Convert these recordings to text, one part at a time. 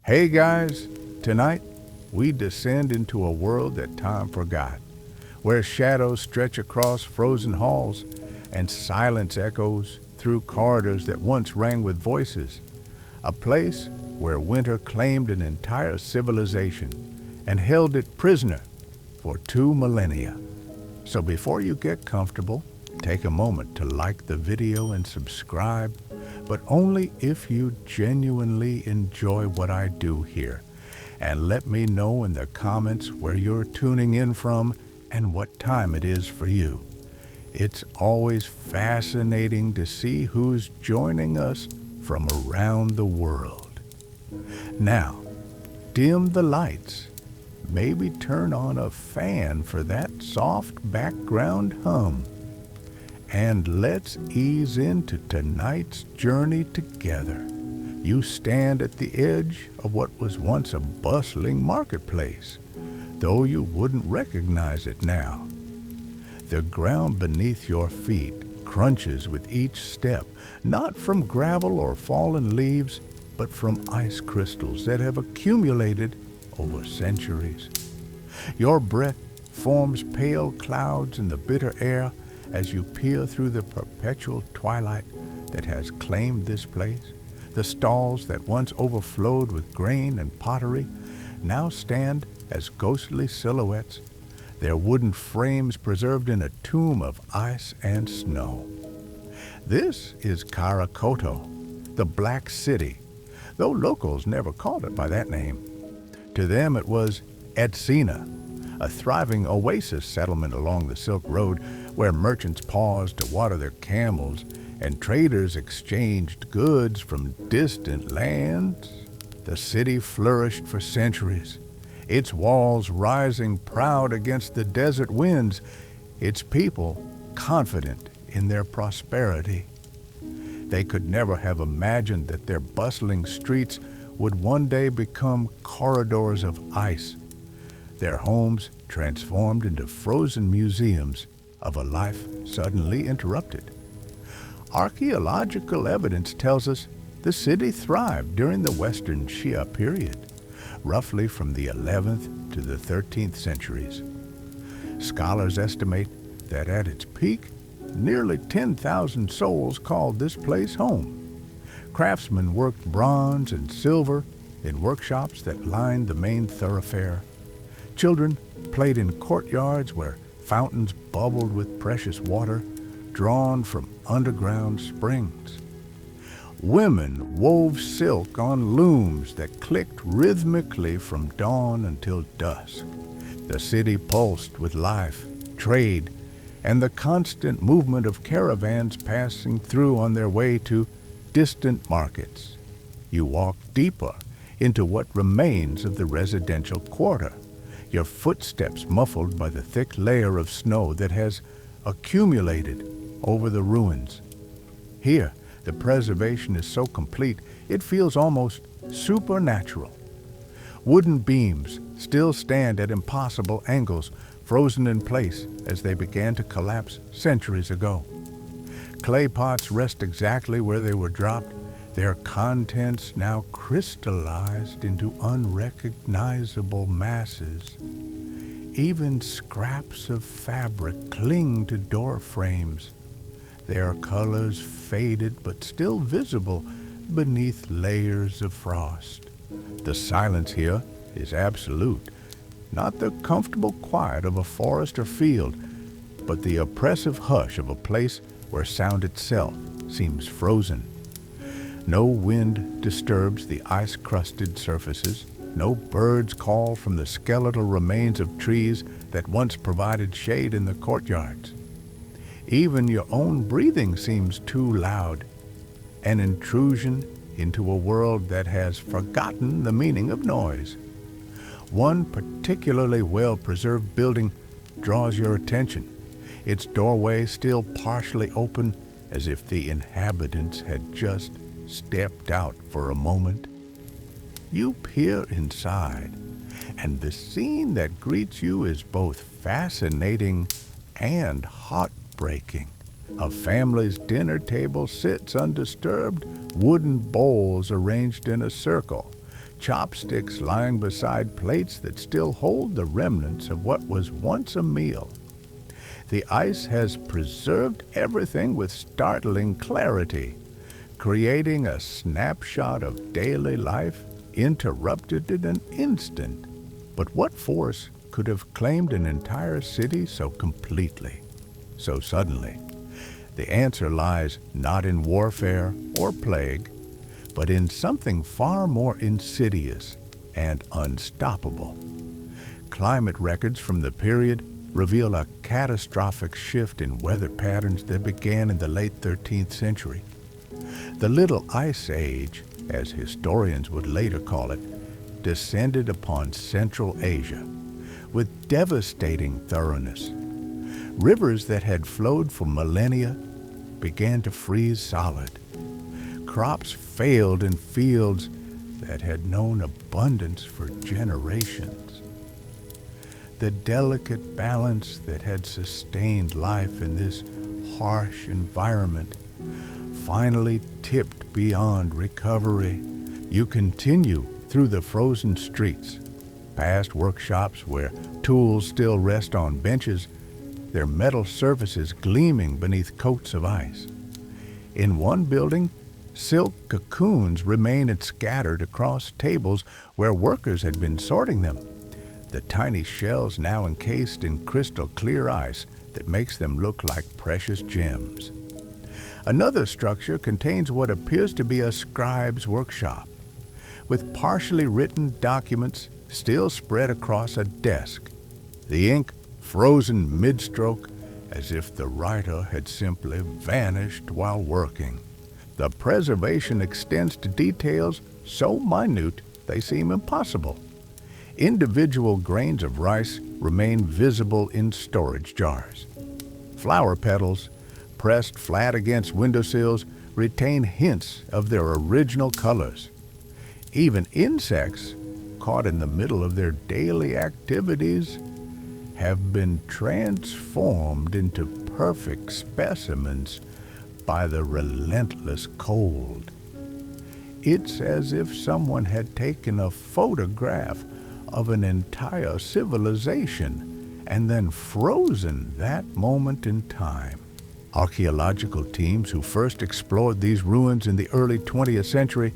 Hey guys, tonight we descend into a world that time forgot, where shadows stretch across frozen halls and silence echoes through corridors that once rang with voices, a place where winter claimed an entire civilization and held it prisoner for 2 millennia. So before you get comfortable, take a moment to like the video and subscribe, but only if you genuinely enjoy what I do here. And let me know in the comments where you're tuning in from and what time it is for you. It's always fascinating to see who's joining us from around the world. Now, dim the lights. Maybe turn on a fan for that soft background hum. And let's ease into tonight's journey together. You stand at the edge of what was once a bustling marketplace, though you wouldn't recognize it now. The ground beneath your feet crunches with each step, not from gravel or fallen leaves, but from ice crystals that have accumulated over centuries. Your breath forms pale clouds in the bitter air as you peer through the perpetual twilight that has claimed this place. The stalls that once overflowed with grain and pottery now stand as ghostly silhouettes, their wooden frames preserved in a tomb of ice and snow. This is Karakoto, the Black City, though locals never called it by that name. To them it was Etsina, a thriving oasis settlement along the Silk Road where merchants paused to water their camels and traders exchanged goods from distant lands. The city flourished for centuries, its walls rising proud against the desert winds, its people confident in their prosperity. They could never have imagined that their bustling streets would one day become corridors of ice, their homes transformed into frozen museums of a life suddenly interrupted. Archaeological evidence tells us the city thrived during the Western Shia period, roughly from the 11th to the 13th centuries. Scholars estimate that at its peak, nearly 10,000 souls called this place home. Craftsmen worked bronze and silver in workshops that lined the main thoroughfare. Children played in courtyards where fountains bubbled with precious water drawn from underground springs. Women wove silk on looms that clicked rhythmically from dawn until dusk. The city pulsed with life, trade, and the constant movement of caravans passing through on their way to distant markets. You walk deeper into what remains of the residential quarter, your footsteps muffled by the thick layer of snow that has accumulated over the ruins. Here, the preservation is so complete, it feels almost supernatural. Wooden beams still stand at impossible angles, frozen in place as they began to collapse centuries ago. Clay pots rest exactly where they were dropped, their contents now crystallized into unrecognizable masses. Even scraps of fabric cling to door frames, their colors faded but still visible beneath layers of frost. The silence here is absolute, not the comfortable quiet of a forest or field, but the oppressive hush of a place where sound itself seems frozen. No wind disturbs the ice-crusted surfaces. No birds call from the skeletal remains of trees that once provided shade in the courtyards. Even your own breathing seems too loud, an intrusion into a world that has forgotten the meaning of noise. One particularly well-preserved building draws your attention, its doorway still partially open as if the inhabitants had just stepped out for a moment. You peer inside, and the scene that greets you is both fascinating and heartbreaking. A family's dinner table sits undisturbed, wooden bowls arranged in a circle, chopsticks lying beside plates that still hold the remnants of what was once a meal. The ice has preserved everything with startling clarity, creating a snapshot of daily life interrupted in an instant. But what force could have claimed an entire city so completely, so suddenly? The answer lies not in warfare or plague, but in something far more insidious and unstoppable. Climate records from the period reveal a catastrophic shift in weather patterns that began in the late 13th century. The Little Ice Age, as historians would later call it, descended upon Central Asia with devastating thoroughness. Rivers that had flowed for millennia began to freeze solid. Crops failed in fields that had known abundance for generations. The delicate balance that had sustained life in this harsh environment finally tipped beyond recovery. You continue through the frozen streets, past workshops where tools still rest on benches, their metal surfaces gleaming beneath coats of ice. In one building, silk cocoons remain scattered across tables where workers had been sorting them, the tiny shells now encased in crystal clear ice that makes them look like precious gems. Another structure contains what appears to be a scribe's workshop, with partially written documents still spread across a desk, the ink frozen mid-stroke as if the writer had simply vanished while working. The preservation extends to details so minute they seem impossible. Individual grains of rice remain visible in storage jars. Flower petals, pressed flat against windowsills, retain hints of their original colors. Even insects, caught in the middle of their daily activities, have been transformed into perfect specimens by the relentless cold. It's as if someone had taken a photograph of an entire civilization and then frozen that moment in time. Archaeological teams who first explored these ruins in the early 20th century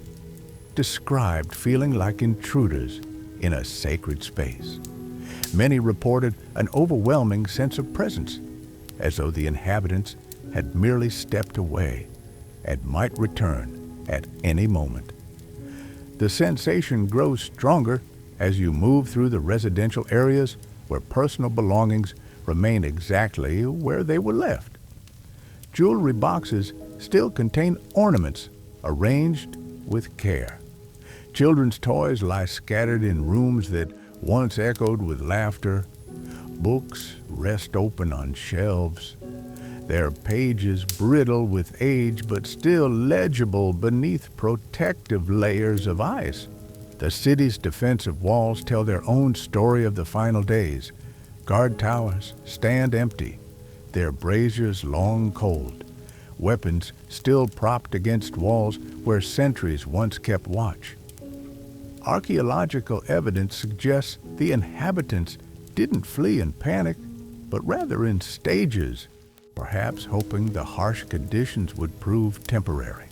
described feeling like intruders in a sacred space. Many reported an overwhelming sense of presence, as though the inhabitants had merely stepped away and might return at any moment. The sensation grows stronger as you move through the residential areas where personal belongings remain exactly where they were left. Jewelry boxes still contain ornaments arranged with care. Children's toys lie scattered in rooms that once echoed with laughter. Books rest open on shelves, their pages brittle with age but still legible beneath protective layers of ice. The city's defensive walls tell their own story of the final days. Guard towers stand empty, their braziers long cold, weapons still propped against walls where sentries once kept watch. Archaeological evidence suggests the inhabitants didn't flee in panic, but rather in stages, perhaps hoping the harsh conditions would prove temporary.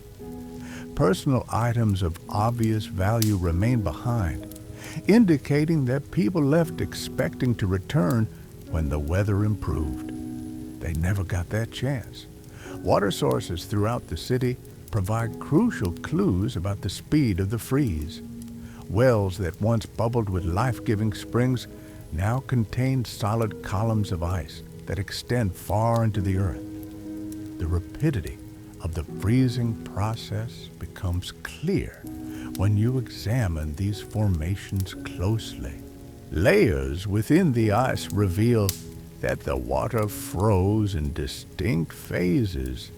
Personal items of obvious value remain behind, indicating that people left expecting to return when the weather improved. They never got that chance. Water sources throughout the city provide crucial clues about the speed of the freeze. Wells that once bubbled with life-giving springs now contain solid columns of ice that extend far into the earth. The rapidity of the freezing process becomes clear when you examine these formations closely. Layers within the ice reveal that the water froze in distinct phases,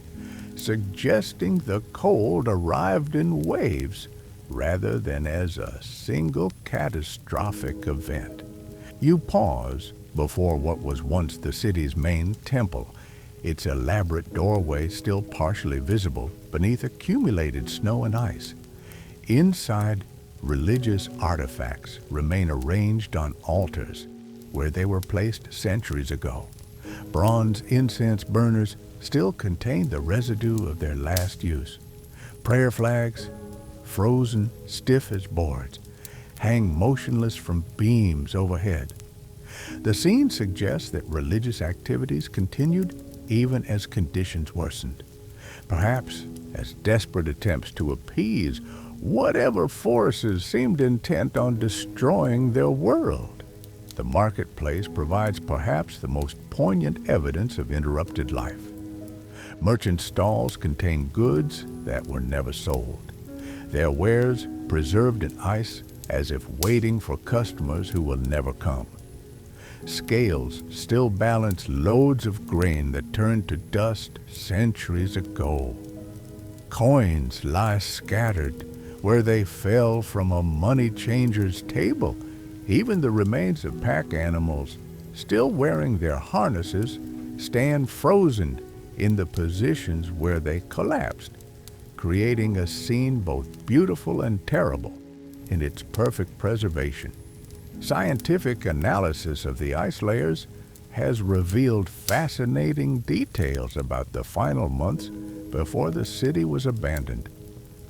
suggesting the cold arrived in waves rather than as a single catastrophic event. You pause before what was once the city's main temple, its elaborate doorway still partially visible beneath accumulated snow and ice. Inside, Religious artifacts remain arranged on altars where they were placed centuries ago. Bronze incense burners still contain the residue of their last use. Prayer flags, frozen stiff as boards, hang motionless from beams overhead. The scene suggests that religious activities continued even as conditions worsened, perhaps as desperate attempts to appease whatever forces seemed intent on destroying their world. The marketplace provides perhaps the most poignant evidence of interrupted life. Merchant stalls contain goods that were never sold, their wares preserved in ice as if waiting for customers who will never come. Scales still balance loads of grain that turned to dust centuries ago. Coins lie scattered where they fell from a money changer's table. Even the remains of pack animals, still wearing their harnesses, stand frozen in the positions where they collapsed, creating a scene both beautiful and terrible in its perfect preservation. Scientific analysis of the ice layers has revealed fascinating details about the final months before the city was abandoned.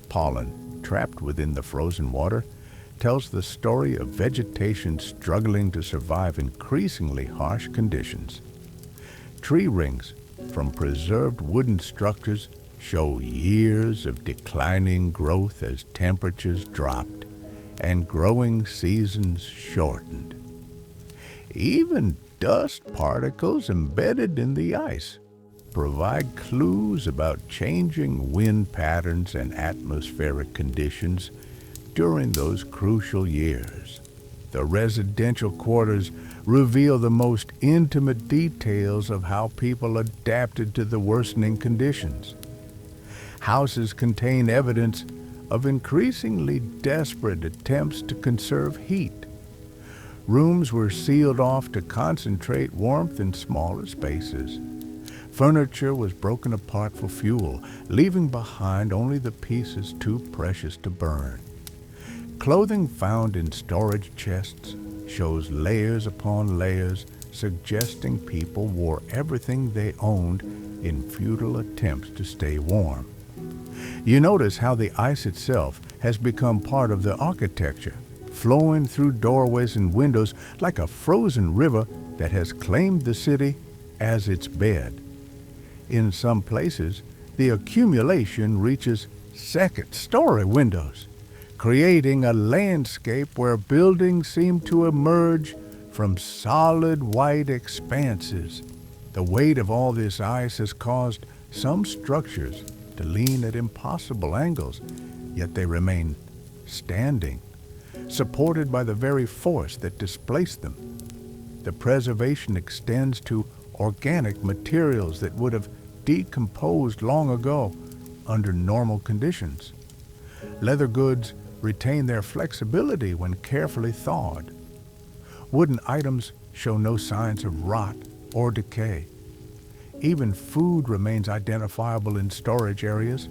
Pollen, trapped within the frozen water, tells the story of vegetation struggling to survive increasingly harsh conditions. Tree rings from preserved wooden structures show years of declining growth as temperatures dropped and growing seasons shortened. Even dust particles embedded in the ice provide clues about changing wind patterns and atmospheric conditions during those crucial years. The residential quarters reveal the most intimate details of how people adapted to the worsening conditions. Houses contain evidence of increasingly desperate attempts to conserve heat. Rooms were sealed off to concentrate warmth in smaller spaces. Furniture was broken apart for fuel, leaving behind only the pieces too precious to burn. Clothing found in storage chests shows layers upon layers, suggesting people wore everything they owned in futile attempts to stay warm. You notice how the ice itself has become part of the architecture, flowing through doorways and windows like a frozen river that has claimed the city as its bed. In some places, the accumulation reaches second-story windows, creating a landscape where buildings seem to emerge from solid white expanses. The weight of all this ice has caused some structures to lean at impossible angles, yet they remain standing, supported by the very force that displaced them. The preservation extends to organic materials that would have decomposed long ago under normal conditions. Leather goods retain their flexibility when carefully thawed. Wooden items show no signs of rot or decay. Even food remains identifiable in storage areas,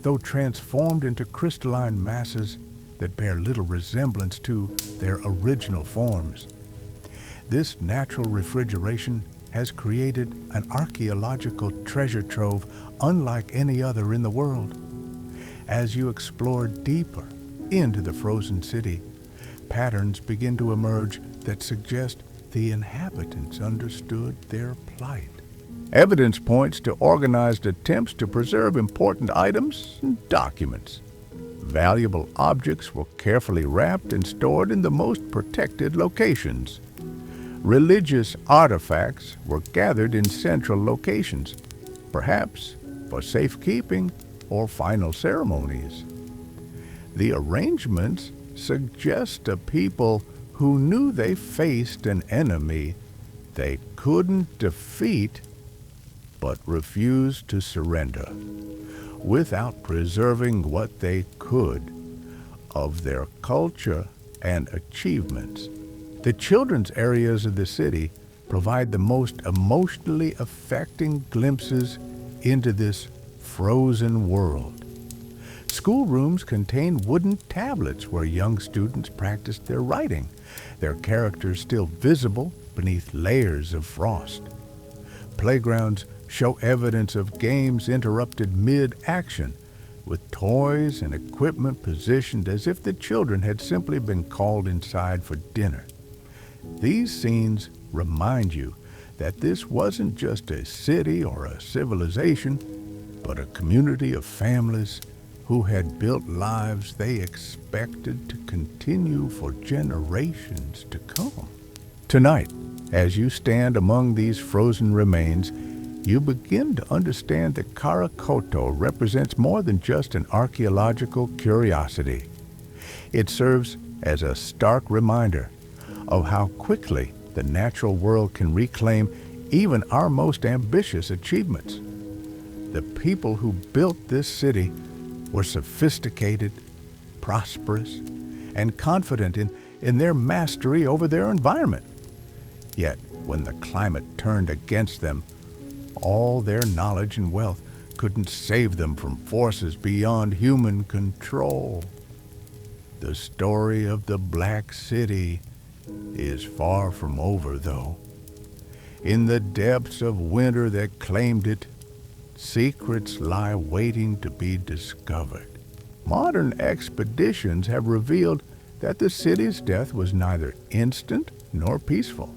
though transformed into crystalline masses that bear little resemblance to their original forms. This natural refrigeration has created an archaeological treasure trove unlike any other in the world. As you explore deeper into the frozen city, patterns begin to emerge that suggest the inhabitants understood their plight. Evidence points to organized attempts to preserve important items and documents. Valuable objects were carefully wrapped and stored in the most protected locations. Religious artifacts were gathered in central locations, perhaps for safekeeping or final ceremonies. The arrangements suggest a people who knew they faced an enemy they couldn't defeat but refused to surrender without preserving what they could of their culture and achievements. The children's areas of the city provide the most emotionally affecting glimpses into this frozen world. Schoolrooms contained wooden tablets where young students practiced their writing, their characters still visible beneath layers of frost. Playgrounds show evidence of games interrupted mid-action, with toys and equipment positioned as if the children had simply been called inside for dinner. These scenes remind you that this wasn't just a city or a civilization, but a community of families who had built lives they expected to continue for generations to come. Tonight, as you stand among these frozen remains, you begin to understand that Karakoto represents more than just an archaeological curiosity. It serves as a stark reminder of how quickly the natural world can reclaim even our most ambitious achievements. The people who built this city were sophisticated, prosperous, and confident in their mastery over their environment. Yet, when the climate turned against them, all their knowledge and wealth couldn't save them from forces beyond human control. The story of the Black City is far from over, though. In the depths of winter that claimed it, secrets lie waiting to be discovered. Modern expeditions have revealed that the city's death was neither instant nor peaceful.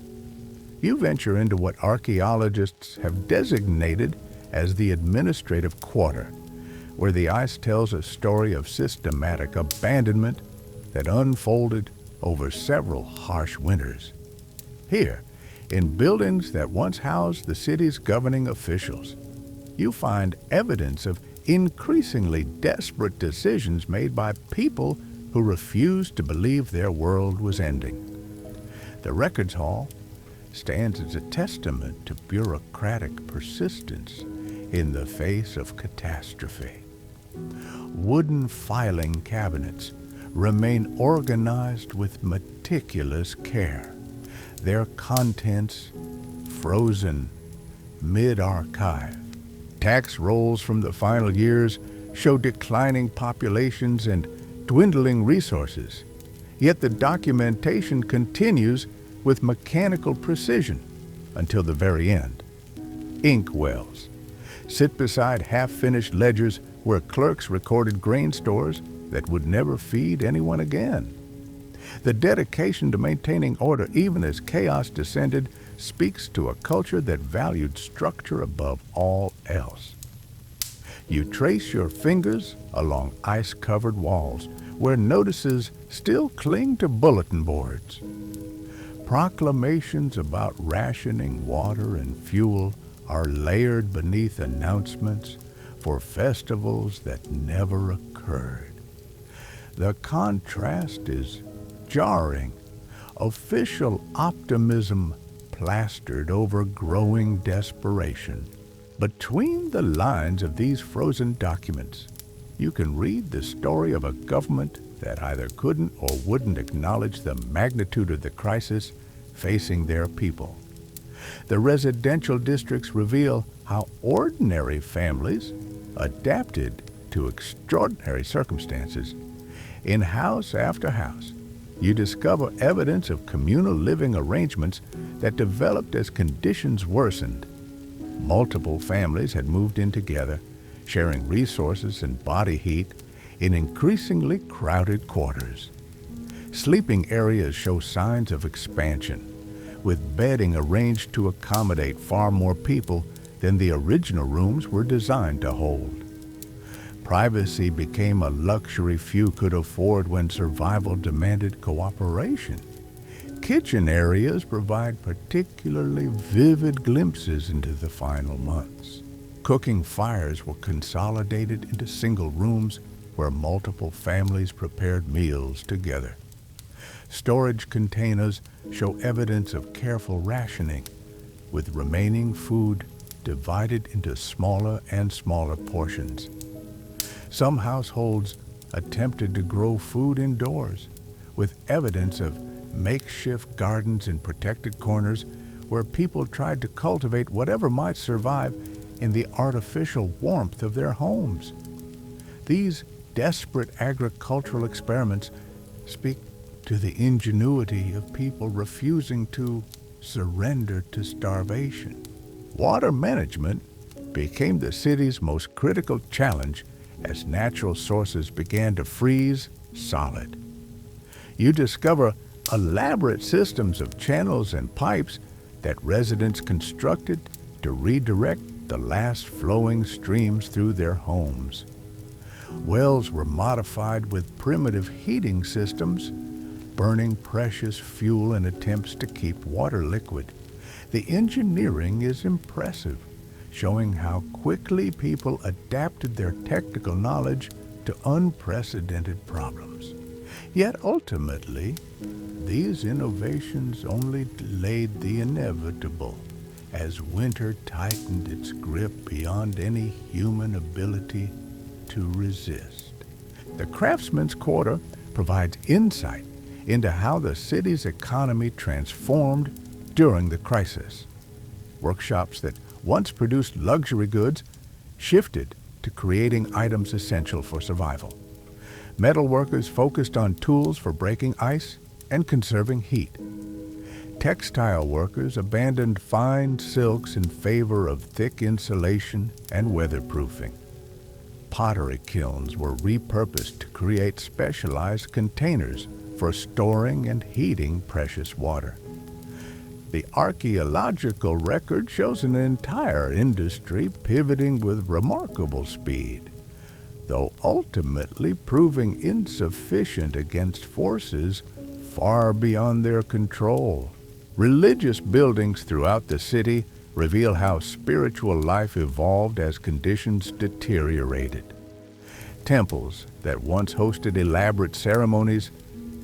You venture into what archaeologists have designated as the administrative quarter, where the ice tells a story of systematic abandonment that unfolded over several harsh winters. Here, in buildings that once housed the city's governing officials, you find evidence of increasingly desperate decisions made by people who refused to believe their world was ending. The Records Hall stands as a testament to bureaucratic persistence in the face of catastrophe. Wooden filing cabinets remain organized with meticulous care, their contents frozen mid-archive. Tax rolls from the final years show declining populations and dwindling resources, yet the documentation continues with mechanical precision until the very end. Inkwells sit beside half-finished ledgers where clerks recorded grain stores that would never feed anyone again. The dedication to maintaining order even as chaos descended speaks to a culture that valued structure above all else. You trace your fingers along ice-covered walls where notices still cling to bulletin boards. Proclamations about rationing water and fuel are layered beneath announcements for festivals that never occurred. The contrast is jarring. Official optimism plastered over growing desperation. Between the lines of these frozen documents, you can read the story of a government that either couldn't or wouldn't acknowledge the magnitude of the crisis facing their people. The residential districts reveal how ordinary families adapted to extraordinary circumstances. In house after house, you discover evidence of communal living arrangements that developed as conditions worsened. Multiple families had moved in together, sharing resources and body heat in increasingly crowded quarters. Sleeping areas show signs of expansion, with bedding arranged to accommodate far more people than the original rooms were designed to hold. Privacy became a luxury few could afford when survival demanded cooperation. Kitchen areas provide particularly vivid glimpses into the final months. Cooking fires were consolidated into single rooms where multiple families prepared meals together. Storage containers show evidence of careful rationing, with remaining food divided into smaller and smaller portions. Some households attempted to grow food indoors, with evidence of makeshift gardens in protected corners where people tried to cultivate whatever might survive in the artificial warmth of their homes. These desperate agricultural experiments speak to the ingenuity of people refusing to surrender to starvation. Water management became the city's most critical challenge as natural sources began to freeze solid. You discover elaborate systems of channels and pipes that residents constructed to redirect the last flowing streams through their homes. Wells were modified with primitive heating systems, burning precious fuel in attempts to keep water liquid. The engineering is impressive, showing how quickly people adapted their technical knowledge to unprecedented problems. Yet ultimately, these innovations only delayed the inevitable as winter tightened its grip beyond any human ability to resist. The Craftsman's Quarter provides insight into how the city's economy transformed during the crisis. Workshops that once produced luxury goods shifted to creating items essential for survival. Metalworkers focused on tools for breaking ice and conserving heat. Textile workers abandoned fine silks in favor of thick insulation and weatherproofing. Pottery kilns were repurposed to create specialized containers for storing and heating precious water. The archaeological record shows an entire industry pivoting with remarkable speed, though ultimately proving insufficient against forces far beyond their control. Religious buildings throughout the city reveal how spiritual life evolved as conditions deteriorated. Temples that once hosted elaborate ceremonies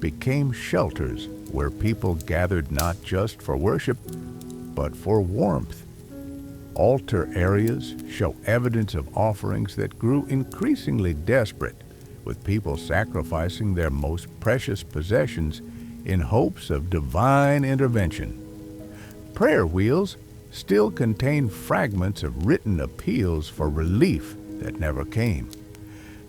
became shelters where people gathered not just for worship, but for warmth. Altar areas show evidence of offerings that grew increasingly desperate, with people sacrificing their most precious possessions in hopes of divine intervention. Prayer wheels still contain fragments of written appeals for relief that never came.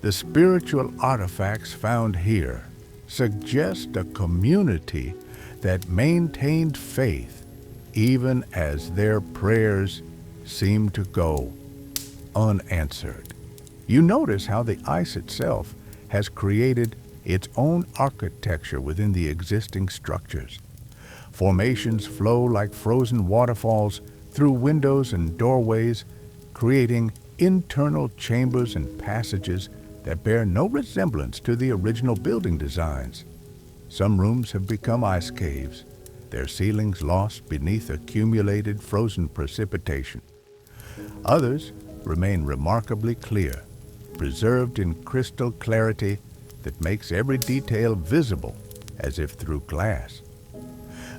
The spiritual artifacts found here suggest a community that maintained faith even as their prayers seemed to go unanswered. You notice how the ice itself has created its own architecture within the existing structures. Formations flow like frozen waterfalls through windows and doorways, creating internal chambers and passages that bear no resemblance to the original building designs. Some rooms have become ice caves, their ceilings lost beneath accumulated frozen precipitation. Others remain remarkably clear, preserved in crystal clarity that makes every detail visible as if through glass.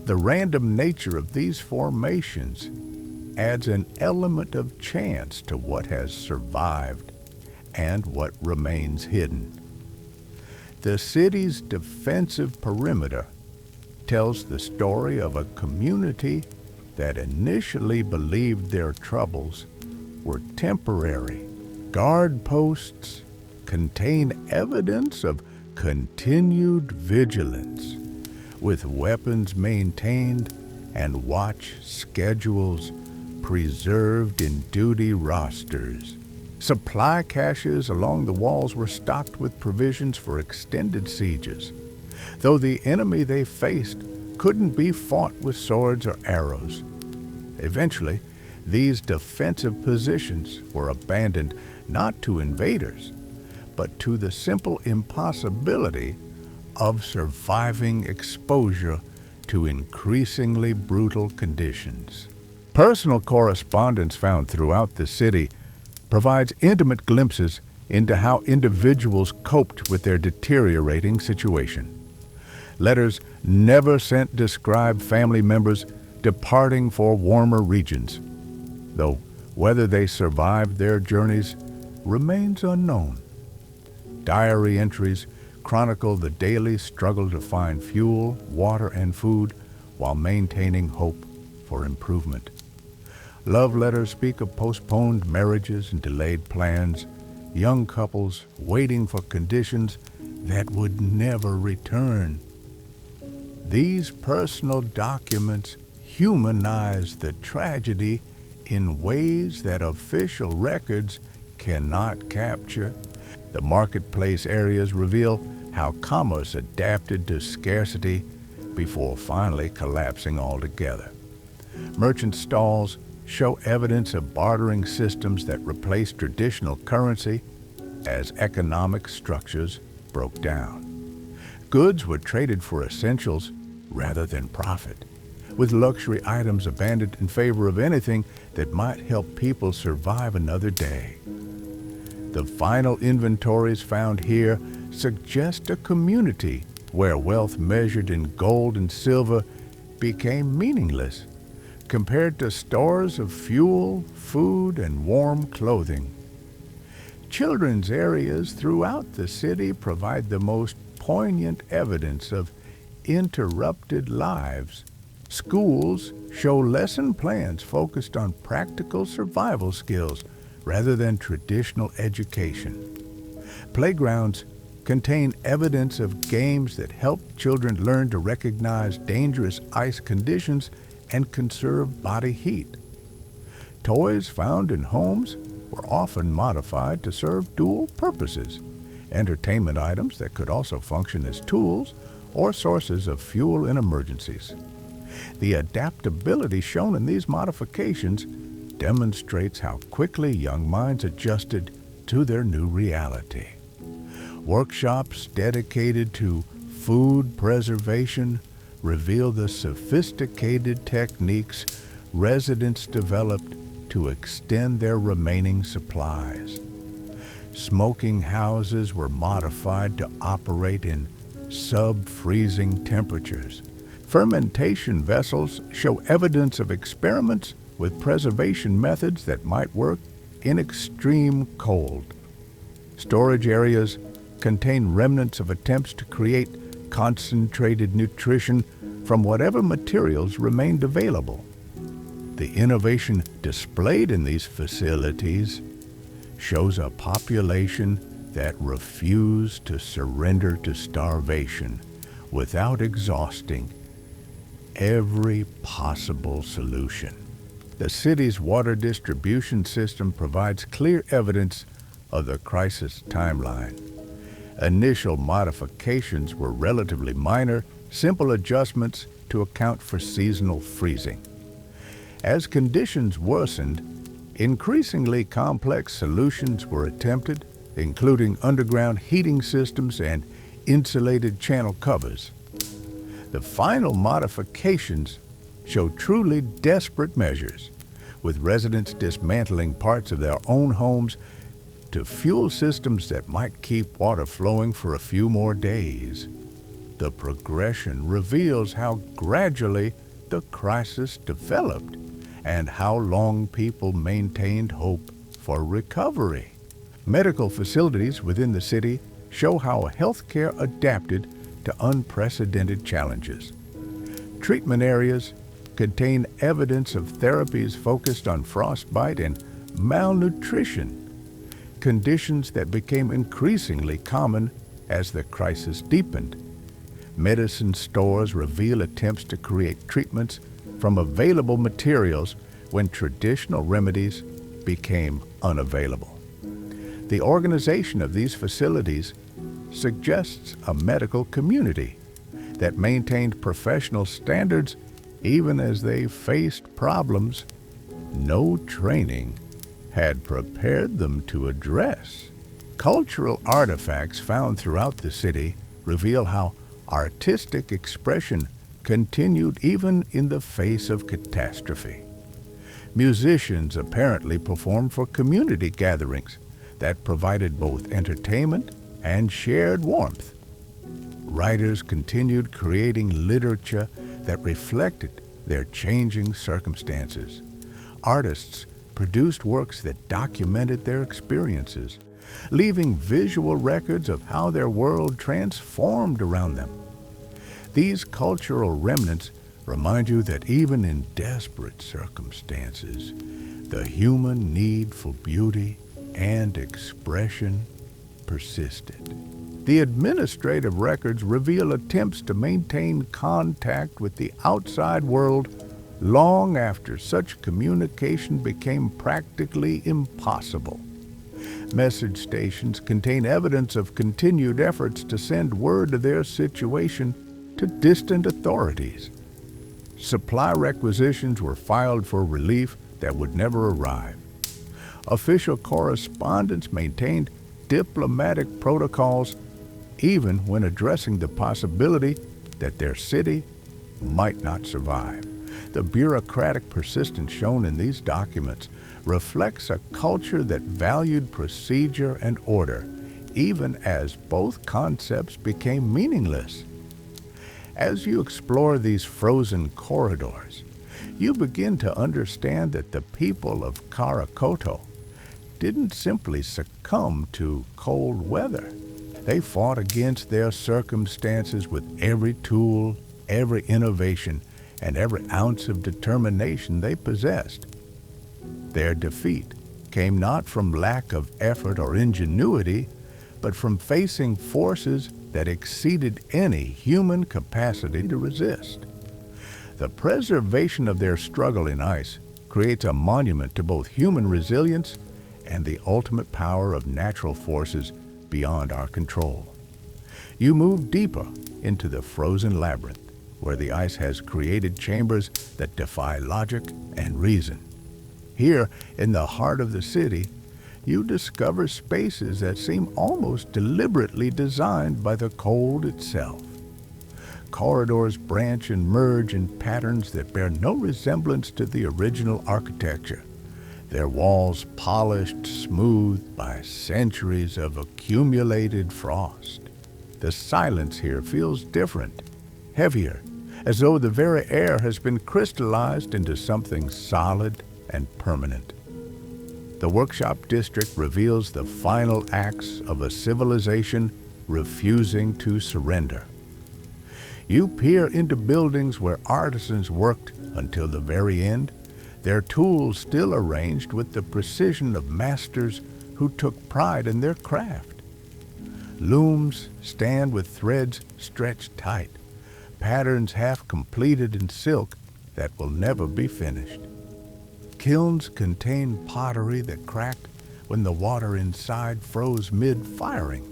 The random nature of these formations adds an element of chance to what has survived and what remains hidden. The city's defensive perimeter tells the story of a community that initially believed their troubles were temporary. Guard posts contain evidence of continued vigilance, with weapons maintained and watch schedules preserved in duty rosters. Supply caches along the walls were stocked with provisions for extended sieges, though the enemy they faced couldn't be fought with swords or arrows. Eventually, these defensive positions were abandoned not to invaders, but to the simple impossibility of surviving exposure to increasingly brutal conditions. Personal correspondence found throughout the city provides intimate glimpses into how individuals coped with their deteriorating situation. Letters never sent describe family members departing for warmer regions, though whether they survived their journeys remains unknown. Diary entries chronicle the daily struggle to find fuel, water, and food while maintaining hope for improvement. Love letters speak of postponed marriages and delayed plans, young couples waiting for conditions that would never return. These personal documents humanize the tragedy in ways that official records cannot capture. The marketplace areas reveal how commerce adapted to scarcity before finally collapsing altogether. Merchant stalls show evidence of bartering systems that replaced traditional currency as economic structures broke down. Goods were traded for essentials rather than profit, with luxury items abandoned in favor of anything that might help people survive another day. The final inventories found here suggest a community where wealth measured in gold and silver became meaningless compared to stores of fuel, food, and warm clothing. Children's areas throughout the city provide the most poignant evidence of interrupted lives. Schools show lesson plans focused on practical survival skills rather than traditional education. Playgrounds contain evidence of games that help children learn to recognize dangerous ice conditions and conserve body heat. Toys found in homes were often modified to serve dual purposes, entertainment items that could also function as tools or sources of fuel in emergencies. The adaptability shown in these modifications demonstrates how quickly young minds adjusted to their new reality. Workshops dedicated to food preservation reveal the sophisticated techniques residents developed to extend their remaining supplies. Smoking houses were modified to operate in sub-freezing temperatures. Fermentation vessels show evidence of experiments with preservation methods that might work in extreme cold. Storage areas contain remnants of attempts to create concentrated nutrition from whatever materials remained available. The innovation displayed in these facilities shows a population that refused to surrender to starvation without exhausting every possible solution. The city's water distribution system provides clear evidence of the crisis timeline. Initial modifications were relatively minor, simple adjustments to account for seasonal freezing. As conditions worsened, increasingly complex solutions were attempted, including underground heating systems and insulated channel covers. The final modifications show truly desperate measures, with residents dismantling parts of their own homes to fuel systems that might keep water flowing for a few more days. The progression reveals how gradually the crisis developed and how long people maintained hope for recovery. Medical facilities within the city show how healthcare adapted to unprecedented challenges. Treatment areas contain evidence of therapies focused on frostbite and malnutrition, conditions that became increasingly common as the crisis deepened. Medicine stores reveal attempts to create treatments from available materials when traditional remedies became unavailable. The organization of these facilities suggests a medical community that maintained professional standards even as they faced problems no training had prepared them to address. Cultural artifacts found throughout the city reveal how artistic expression continued even in the face of catastrophe. Musicians apparently performed for community gatherings that provided both entertainment and shared warmth. Writers continued creating literature that reflected their changing circumstances. Artists produced works that documented their experiences, leaving visual records of how their world transformed around them. These cultural remnants remind you that even in desperate circumstances, the human need for beauty and expression persisted. The administrative records reveal attempts to maintain contact with the outside world long after such communication became practically impossible. Message stations contain evidence of continued efforts to send word of their situation to distant authorities. Supply requisitions were filed for relief that would never arrive. Official correspondence maintained diplomatic protocols even when addressing the possibility that their city might not survive. The bureaucratic persistence shown in these documents reflects a culture that valued procedure and order, even as both concepts became meaningless. As you explore these frozen corridors, you begin to understand that the people of Karakoto didn't simply succumb to cold weather. They fought against their circumstances with every tool, every innovation, and every ounce of determination they possessed. Their defeat came not from lack of effort or ingenuity, but from facing forces that exceeded any human capacity to resist. The preservation of their struggle in ice creates a monument to both human resilience and the ultimate power of natural forces beyond our control. You move deeper into the frozen labyrinth, where the ice has created chambers that defy logic and reason. Here, in the heart of the city, you discover spaces that seem almost deliberately designed by the cold itself. Corridors branch and merge in patterns that bear no resemblance to the original architecture, their walls polished smooth by centuries of accumulated frost. The silence here feels different, heavier, as though the very air has been crystallized into something solid and permanent. The workshop district reveals the final acts of a civilization refusing to surrender. You peer into buildings where artisans worked until the very end, their tools still arranged with the precision of masters who took pride in their craft. Looms stand with threads stretched tight, patterns half completed in silk that will never be finished. Kilns contain pottery that cracked when the water inside froze mid-firing,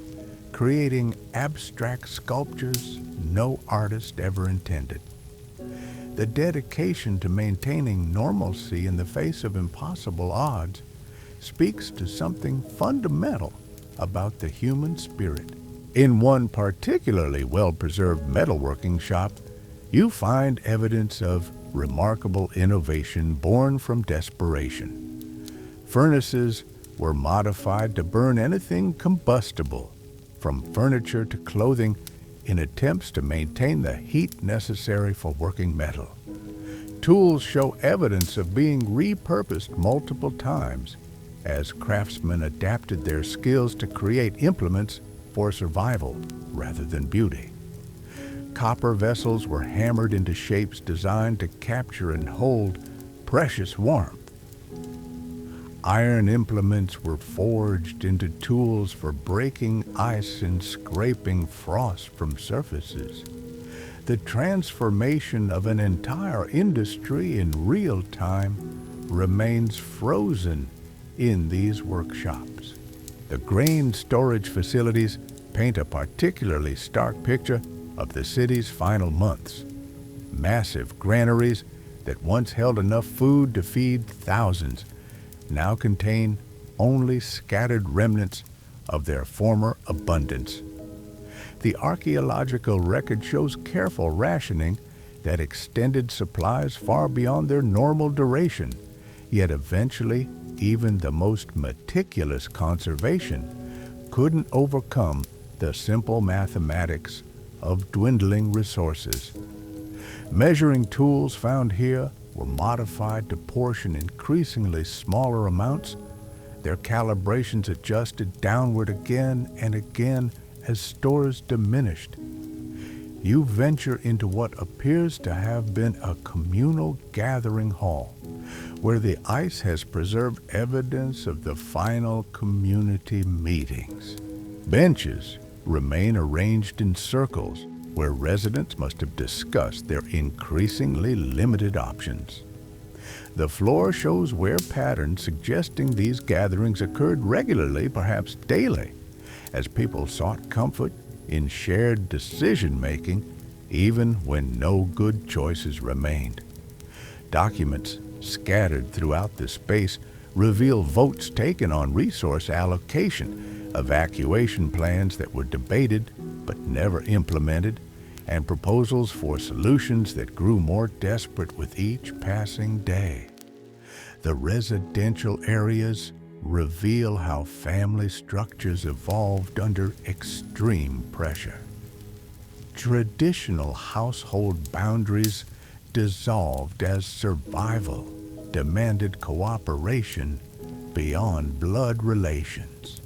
creating abstract sculptures no artist ever intended. The dedication to maintaining normalcy in the face of impossible odds speaks to something fundamental about the human spirit. In one particularly well-preserved metalworking shop, you find evidence of remarkable innovation born from desperation. Furnaces were modified to burn anything combustible, from furniture to clothing, in attempts to maintain the heat necessary for working metal. Tools show evidence of being repurposed multiple times as craftsmen adapted their skills to create implements for survival rather than beauty. Copper vessels were hammered into shapes designed to capture and hold precious warmth. Iron implements were forged into tools for breaking ice and scraping frost from surfaces. The transformation of an entire industry in real time remains frozen in these workshops. The grain storage facilities paint a particularly stark picture of the city's final months. Massive granaries that once held enough food to feed thousands now contain only scattered remnants of their former abundance. The archaeological record shows careful rationing that extended supplies far beyond their normal duration, yet eventually even the most meticulous conservation couldn't overcome the simple mathematics of dwindling resources. Measuring tools found here were modified to portion increasingly smaller amounts, their calibrations adjusted downward again and again as stores diminished. you venture into what appears to have been a communal gathering hall, where the ice has preserved evidence of the final community meetings. Benches remain arranged in circles where residents must have discussed their increasingly limited options. The floor shows wear patterns suggesting these gatherings occurred regularly, perhaps daily, as people sought comfort in shared decision-making even when no good choices remained. Documents scattered throughout the space reveal votes taken on resource allocation, evacuation plans that were debated but never implemented, and proposals for solutions that grew more desperate with each passing day. The residential areas reveal how family structures evolved under extreme pressure. Traditional household boundaries dissolved as survival demanded cooperation beyond blood relations.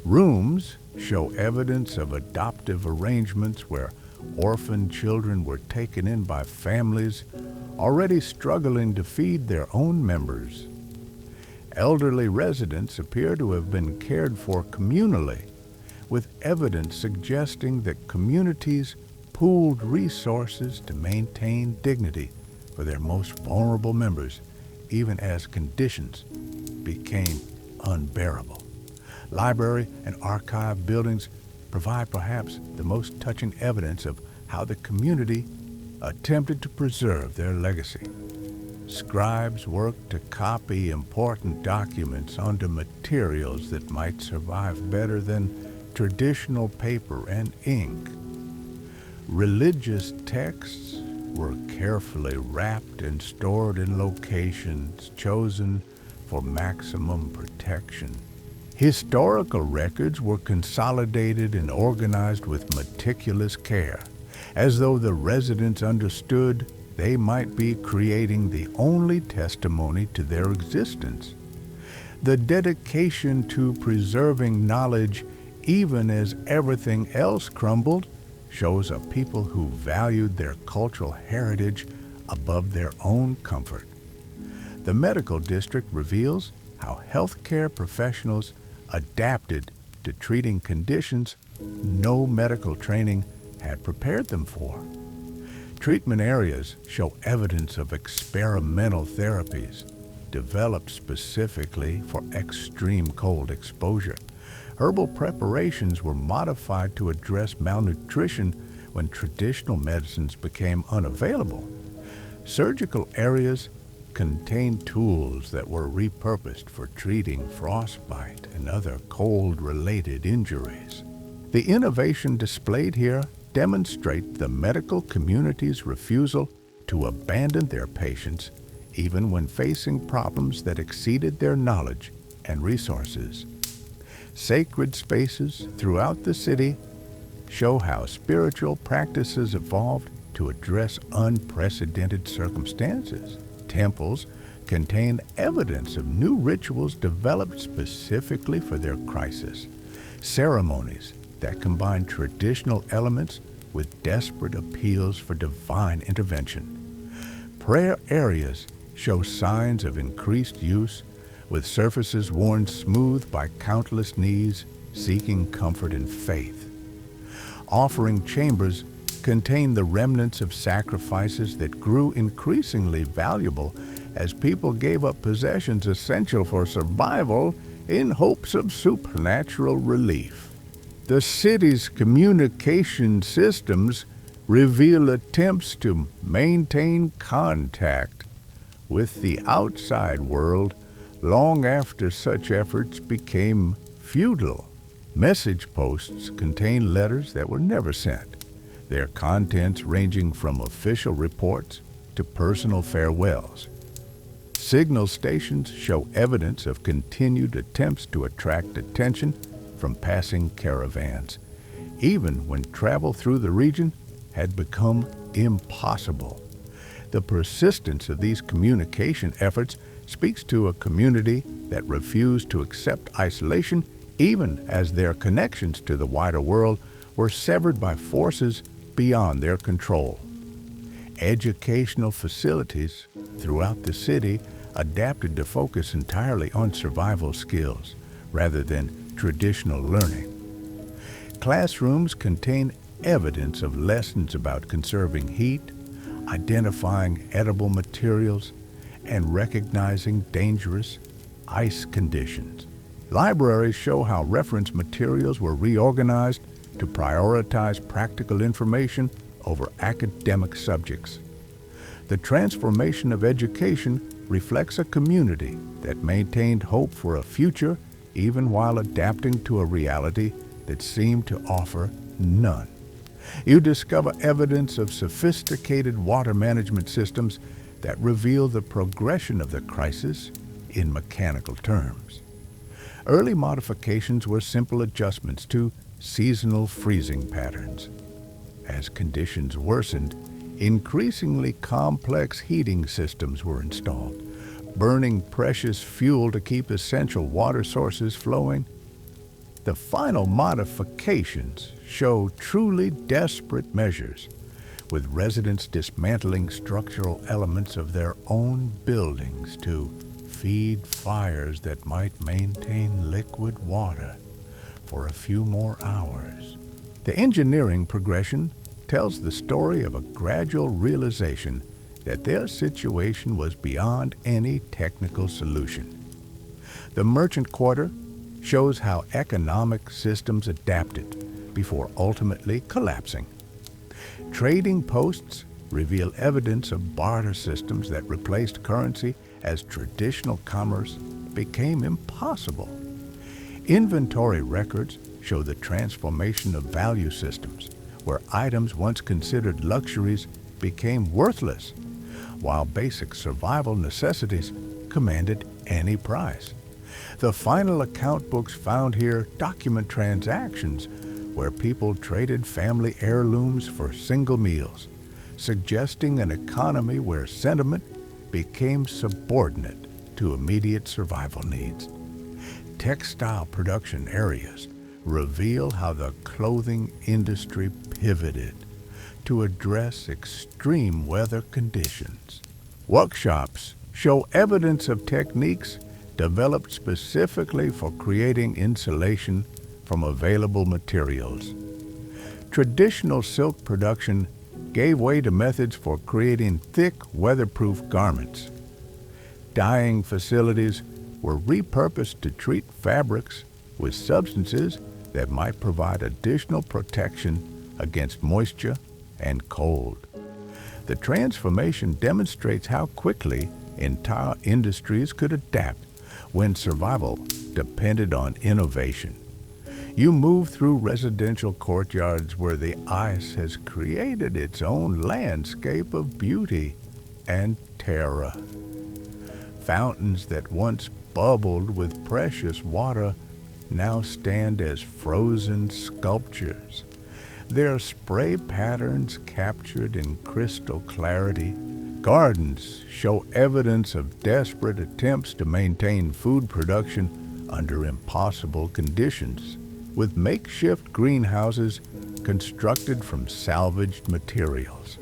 Rooms show evidence of adoptive arrangements where orphan children were taken in by families already struggling to feed their own members. Elderly residents appear to have been cared for communally, with evidence suggesting that communities pooled resources to maintain dignity for their most vulnerable members, even as conditions became unbearable. Library and archive buildings provide perhaps the most touching evidence of how the community attempted to preserve their legacy. Scribes worked to copy important documents onto materials that might survive better than traditional paper and ink. Religious texts were carefully wrapped and stored in locations chosen for maximum protection. Historical records were consolidated and organized with meticulous care, as though the residents understood they might be creating the only testimony to their existence. The dedication to preserving knowledge, even as everything else crumbled, shows a people who valued their cultural heritage above their own comfort. The medical district reveals how healthcare professionals adapted to treating conditions no medical training had prepared them for. Treatment areas show evidence of experimental therapies developed specifically for extreme cold exposure. Herbal preparations were modified to address malnutrition when traditional medicines became unavailable. Surgical areas contained tools that were repurposed for treating frostbite and other cold-related injuries. The innovation displayed here demonstrate the medical community's refusal to abandon their patients even when facing problems that exceeded their knowledge and resources. Sacred spaces throughout the city show how spiritual practices evolved to address unprecedented circumstances. Temples contain evidence of new rituals developed specifically for their crisis. Ceremonies that combine traditional elements with desperate appeals for divine intervention. Prayer areas show signs of increased use, with surfaces worn smooth by countless knees seeking comfort and faith. Offering chambers contain the remnants of sacrifices that grew increasingly valuable as people gave up possessions essential for survival in hopes of supernatural relief. The city's communication systems reveal attempts to maintain contact with the outside world long after such efforts became futile. Message posts contain letters that were never sent, their contents ranging from official reports to personal farewells. Signal stations show evidence of continued attempts to attract attention from passing caravans, even when travel through the region had become impossible. The persistence of these communication efforts speaks to a community that refused to accept isolation even as their connections to the wider world were severed by forces beyond their control. Educational facilities throughout the city adapted to focus entirely on survival skills rather than traditional learning. Classrooms contain evidence of lessons about conserving heat, identifying edible materials, and recognizing dangerous ice conditions. Libraries show how reference materials were reorganized to prioritize practical information over academic subjects. The transformation of education reflects a community that maintained hope for a future even while adapting to a reality that seemed to offer none. You discover evidence of sophisticated water management systems that reveal the progression of the crisis in mechanical terms. Early modifications were simple adjustments to seasonal freezing patterns. As conditions worsened, increasingly complex heating systems were installed, burning precious fuel to keep essential water sources flowing. The final modifications show truly desperate measures, with residents dismantling structural elements of their own buildings to feed fires that might maintain liquid water for a few more hours. The engineering progression tells the story of a gradual realization that their situation was beyond any technical solution. The merchant quarter shows how economic systems adapted before ultimately collapsing. Trading posts reveal evidence of barter systems that replaced currency as traditional commerce became impossible. Inventory records show the transformation of value systems, where items once considered luxuries became worthless, while basic survival necessities commanded any price. The final account books found here document transactions where people traded family heirlooms for single meals, suggesting an economy where sentiment became subordinate to immediate survival needs. Textile production areas reveal how the clothing industry pivoted to address extreme weather conditions. Workshops show evidence of techniques developed specifically for creating insulation from available materials. Traditional silk production gave way to methods for creating thick, weatherproof garments. Dyeing facilities were repurposed to treat fabrics with substances that might provide additional protection against moisture and cold. The transformation demonstrates how quickly entire industries could adapt when survival depended on innovation. You move through residential courtyards where the ice has created its own landscape of beauty and terror. Fountains that once bubbled with precious water now stand as frozen sculptures, their spray patterns captured in crystal clarity. Gardens show evidence of desperate attempts to maintain food production under impossible conditions, with makeshift greenhouses constructed from salvaged materials.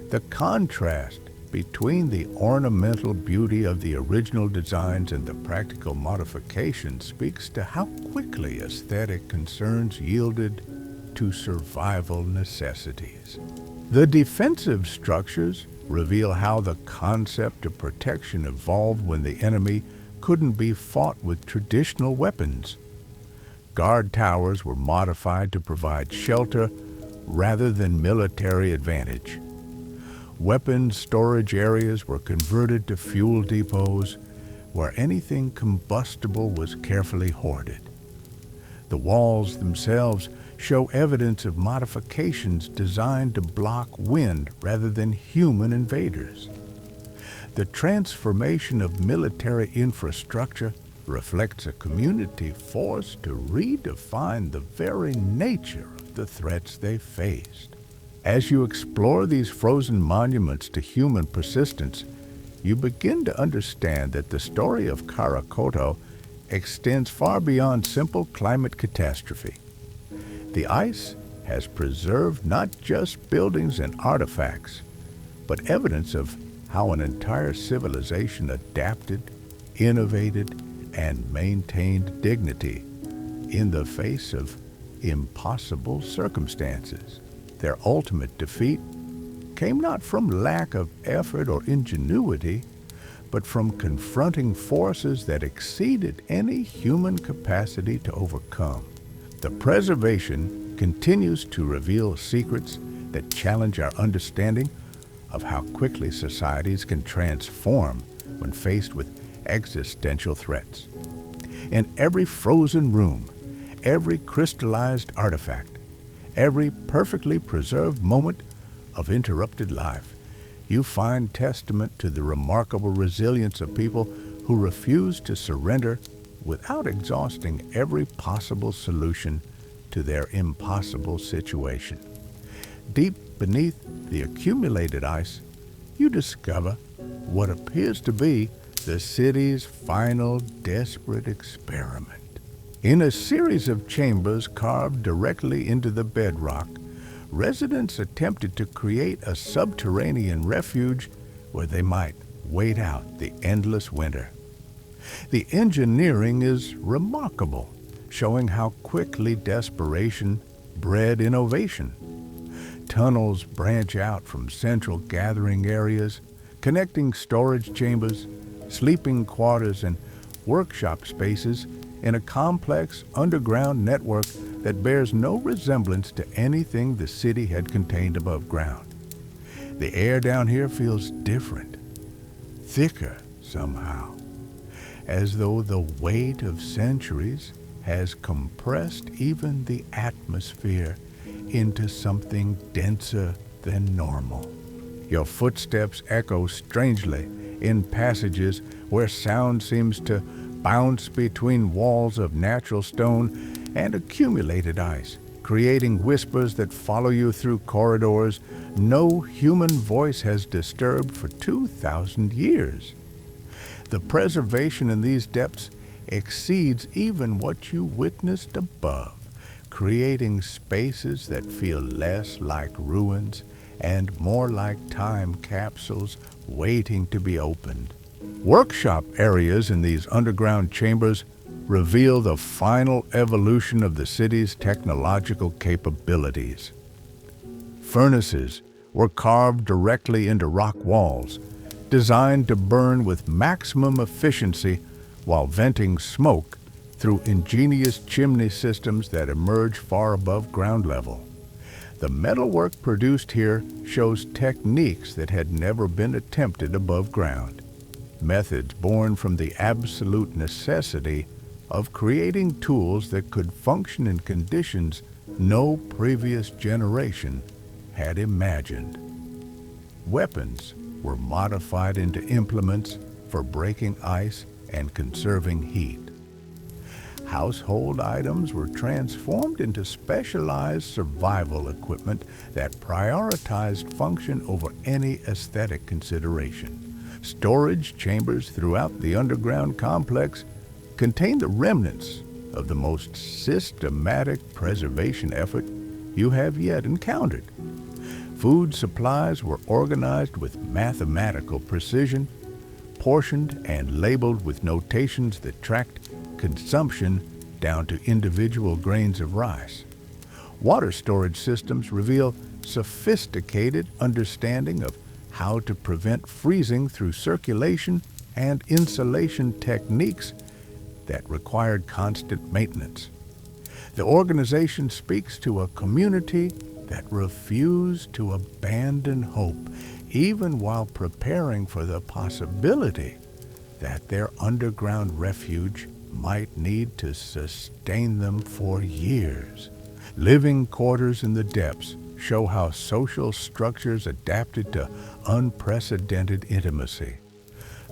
The contrast between the ornamental beauty of the original designs and the practical modifications speaks to how quickly aesthetic concerns yielded to survival necessities. The defensive structures reveal how the concept of protection evolved when the enemy couldn't be fought with traditional weapons. Guard towers were modified to provide shelter rather than military advantage. Weapons storage areas were converted to fuel depots where anything combustible was carefully hoarded. The walls themselves show evidence of modifications designed to block wind rather than human invaders. The transformation of military infrastructure reflects a community forced to redefine the very nature of the threats they faced. As you explore these frozen monuments to human persistence, you begin to understand that the story of Karakoto extends far beyond simple climate catastrophe. The ice has preserved not just buildings and artifacts, but evidence of how an entire civilization adapted, innovated, and maintained dignity in the face of impossible circumstances. Their ultimate defeat came not from lack of effort or ingenuity, but from confronting forces that exceeded any human capacity to overcome. The preservation continues to reveal secrets that challenge our understanding of how quickly societies can transform when faced with existential threats. In every frozen room, every crystallized artifact, every perfectly preserved moment of interrupted life, you find testament to the remarkable resilience of people who refuse to surrender without exhausting every possible solution to their impossible situation. Deep beneath the accumulated ice, you discover what appears to be the city's final desperate experiment. In a series of chambers carved directly into the bedrock, residents attempted to create a subterranean refuge where they might wait out the endless winter. The engineering is remarkable, showing how quickly desperation bred innovation. Tunnels branch out from central gathering areas, connecting storage chambers, sleeping quarters, and workshop spaces in a complex underground network that bears no resemblance to anything the city had contained above ground. The air down here feels different, thicker somehow, as though the weight of centuries has compressed even the atmosphere into something denser than normal. Your footsteps echo strangely in passages where sound seems to bounce between walls of natural stone and accumulated ice, creating whispers that follow you through corridors no human voice has disturbed for 2,000 years. The preservation in these depths exceeds even what you witnessed above, creating spaces that feel less like ruins and more like time capsules waiting to be opened. Workshop areas in these underground chambers reveal the final evolution of the city's technological capabilities. Furnaces were carved directly into rock walls, designed to burn with maximum efficiency while venting smoke through ingenious chimney systems that emerge far above ground level. The metalwork produced here shows techniques that had never been attempted above ground, methods born from the absolute necessity of creating tools that could function in conditions no previous generation had imagined. Weapons were modified into implements for breaking ice and conserving heat. Household items were transformed into specialized survival equipment that prioritized function over any aesthetic consideration. Storage chambers throughout the underground complex contain the remnants of the most systematic preservation effort you have yet encountered. Food supplies were organized with mathematical precision, portioned and labeled with notations that tracked consumption down to individual grains of rice. Water storage systems reveal sophisticated understanding of how to prevent freezing through circulation and insulation techniques that required constant maintenance. The organization speaks to a community that refused to abandon hope, even while preparing for the possibility that their underground refuge might need to sustain them for years. Living quarters in the depths show how social structures adapted to unprecedented intimacy.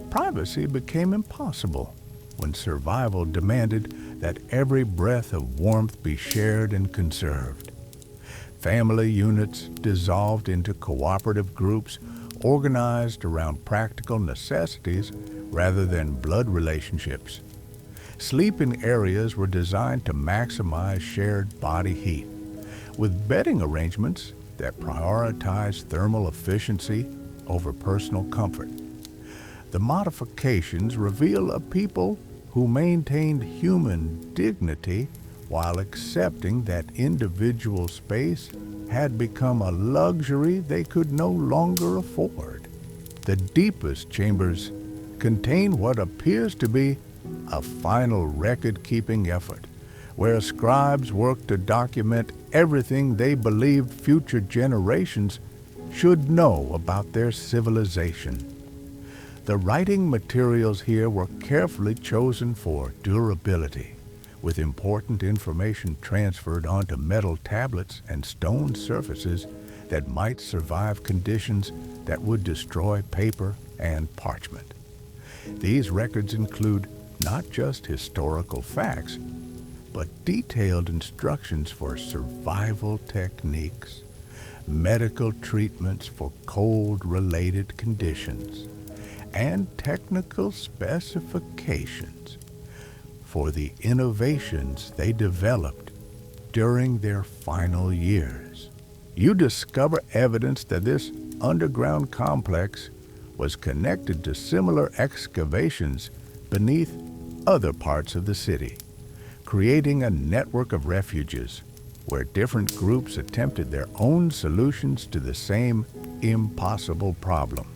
Privacy became impossible when survival demanded that every breath of warmth be shared and conserved. Family units dissolved into cooperative groups organized around practical necessities rather than blood relationships. Sleeping areas were designed to maximize shared body heat, with bedding arrangements that prioritize thermal efficiency over personal comfort. The modifications reveal a people who maintained human dignity while accepting that individual space had become a luxury they could no longer afford. The deepest chambers contain what appears to be a final record-keeping effort, where scribes work to document everything they believed future generations should know about their civilization. The writing materials here were carefully chosen for durability, with important information transferred onto metal tablets and stone surfaces that might survive conditions that would destroy paper and parchment. These records include not just historical facts, but detailed instructions for survival techniques, medical treatments for cold-related conditions, and technical specifications for the innovations they developed during their final years. You discover evidence that this underground complex was connected to similar excavations beneath other parts of the city, creating a network of refuges where different groups attempted their own solutions to the same impossible problem.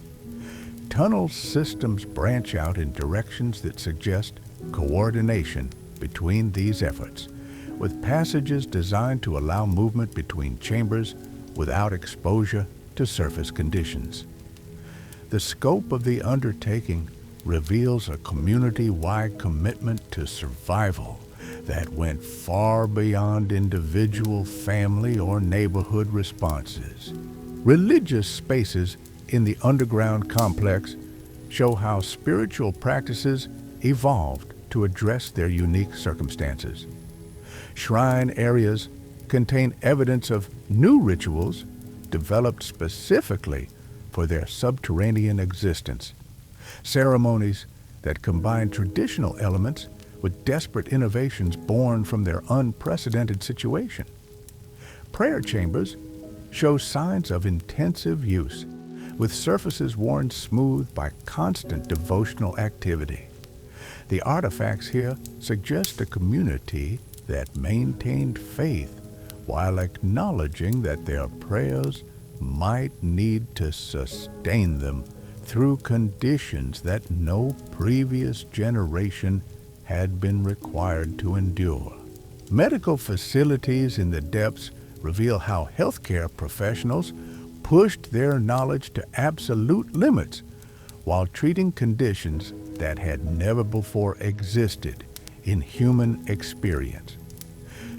Tunnel systems branch out in directions that suggest coordination between these efforts, with passages designed to allow movement between chambers without exposure to surface conditions. The scope of the undertaking reveals a community-wide commitment to survival that went far beyond individual, family, or neighborhood responses. Religious spaces in the underground complex show how spiritual practices evolved to address their unique circumstances. Shrine areas contain evidence of new rituals developed specifically for their subterranean existence, ceremonies that combine traditional elements with desperate innovations born from their unprecedented situation. Prayer chambers show signs of intensive use, with surfaces worn smooth by constant devotional activity. The artifacts here suggest a community that maintained faith while acknowledging that their prayers might need to sustain them through conditions that no previous generation had been required to endure. Medical facilities in the depths reveal how healthcare professionals pushed their knowledge to absolute limits while treating conditions that had never before existed in human experience.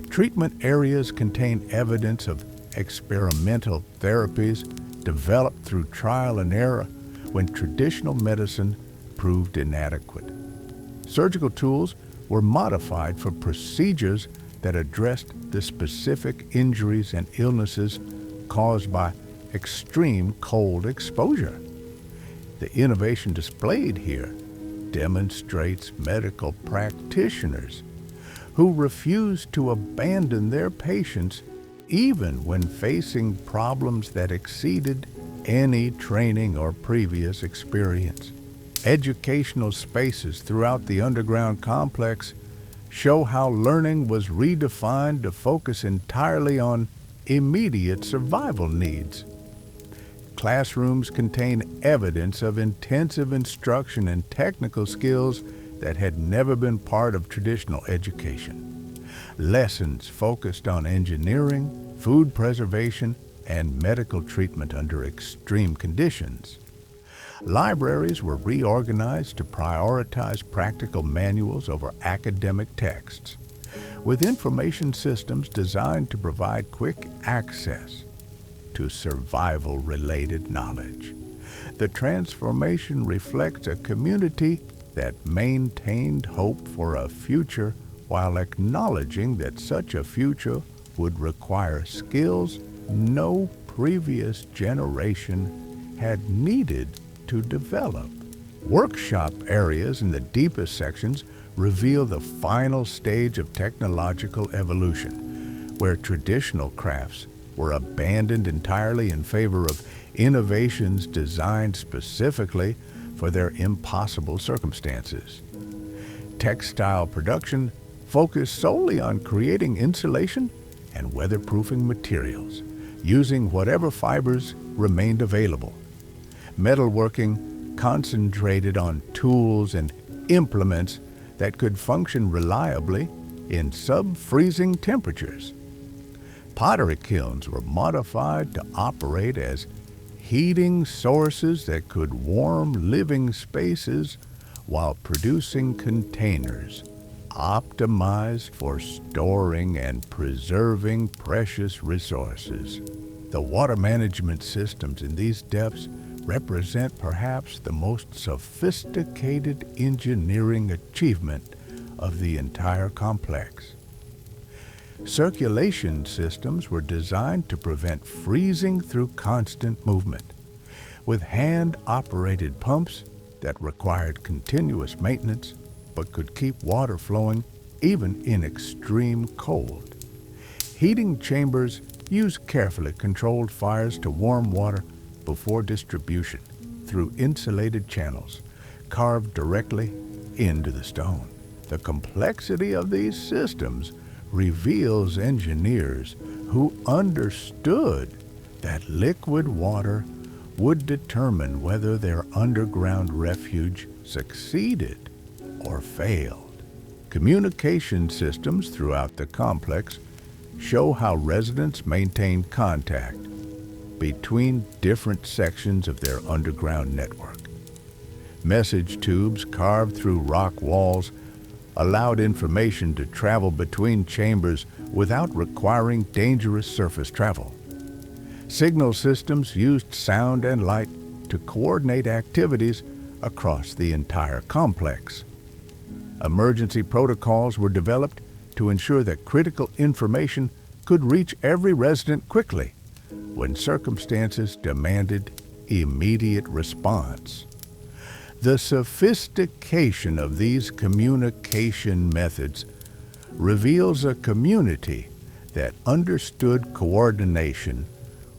Treatment areas contain evidence of experimental therapies developed through trial and error when traditional medicine proved inadequate. Surgical tools were modified for procedures that addressed the specific injuries and illnesses caused by extreme cold exposure. The innovation displayed here demonstrates medical practitioners who refuse to abandon their patients even when facing problems that exceeded any training or previous experience. Educational spaces throughout the underground complex show how learning was redefined to focus entirely on immediate survival needs. Classrooms contain evidence of intensive instruction and technical skills that had never been part of traditional education. Lessons focused on engineering, food preservation, and medical treatment under extreme conditions. Libraries were reorganized to prioritize practical manuals over academic texts, with information systems designed to provide quick access to survival-related knowledge. The transformation reflects a community that maintained hope for a future while acknowledging that such a future would require skills no previous generation had needed to develop. Workshop areas in the deepest sections reveal the final stage of technological evolution, where traditional crafts were abandoned entirely in favor of innovations designed specifically for their impossible circumstances. Textile production focused solely on creating insulation and weatherproofing materials, using whatever fibers remained available. Metalworking concentrated on tools and implements that could function reliably in sub-freezing temperatures. Pottery kilns were modified to operate as heating sources that could warm living spaces while producing containers optimized for storing and preserving precious resources. The water management systems in these depths represent perhaps the most sophisticated engineering achievement of the entire complex. Circulation systems were designed to prevent freezing through constant movement, with hand-operated pumps that required continuous maintenance but could keep water flowing even in extreme cold. Heating chambers use carefully controlled fires to warm water before distribution through insulated channels carved directly into the stone. The complexity of these systems reveals engineers who understood that liquid water would determine whether their underground refuge succeeded or failed. Communication systems throughout the complex show how residents maintain contact between different sections of their underground network. Message tubes carved through rock walls allowed information to travel between chambers without requiring dangerous surface travel. Signal systems used sound and light to coordinate activities across the entire complex. Emergency protocols were developed to ensure that critical information could reach every resident quickly when circumstances demanded immediate response. The sophistication of these communication methods reveals a community that understood coordination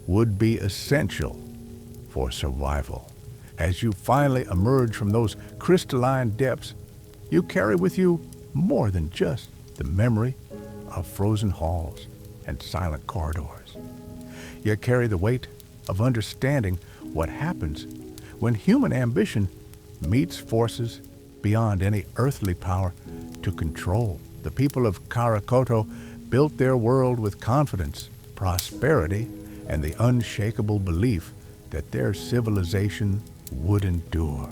would be essential for survival. As you finally emerge from those crystalline depths, you carry with you more than just the memory of frozen halls and silent corridors. You carry the weight of understanding what happens when human ambition meets forces beyond any earthly power to control. The people of Karakoto built their world with confidence, prosperity, and the unshakable belief that their civilization would endure.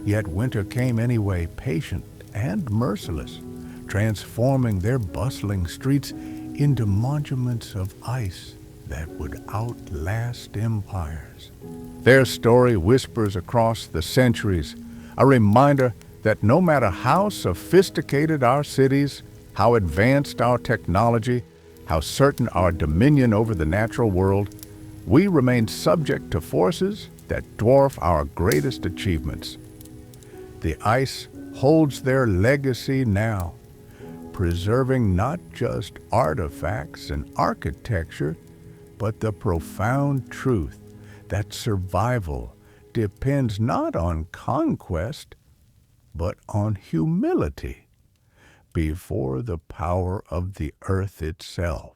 Yet winter came anyway, patient and merciless, transforming their bustling streets into monuments of ice that would outlast empires. Their story whispers across the centuries, a reminder that no matter how sophisticated our cities, how advanced our technology, how certain our dominion over the natural world, we remain subject to forces that dwarf our greatest achievements. The ice holds their legacy now, preserving not just artifacts and architecture, but the profound truth that survival depends not on conquest, but on humility before the power of the earth itself.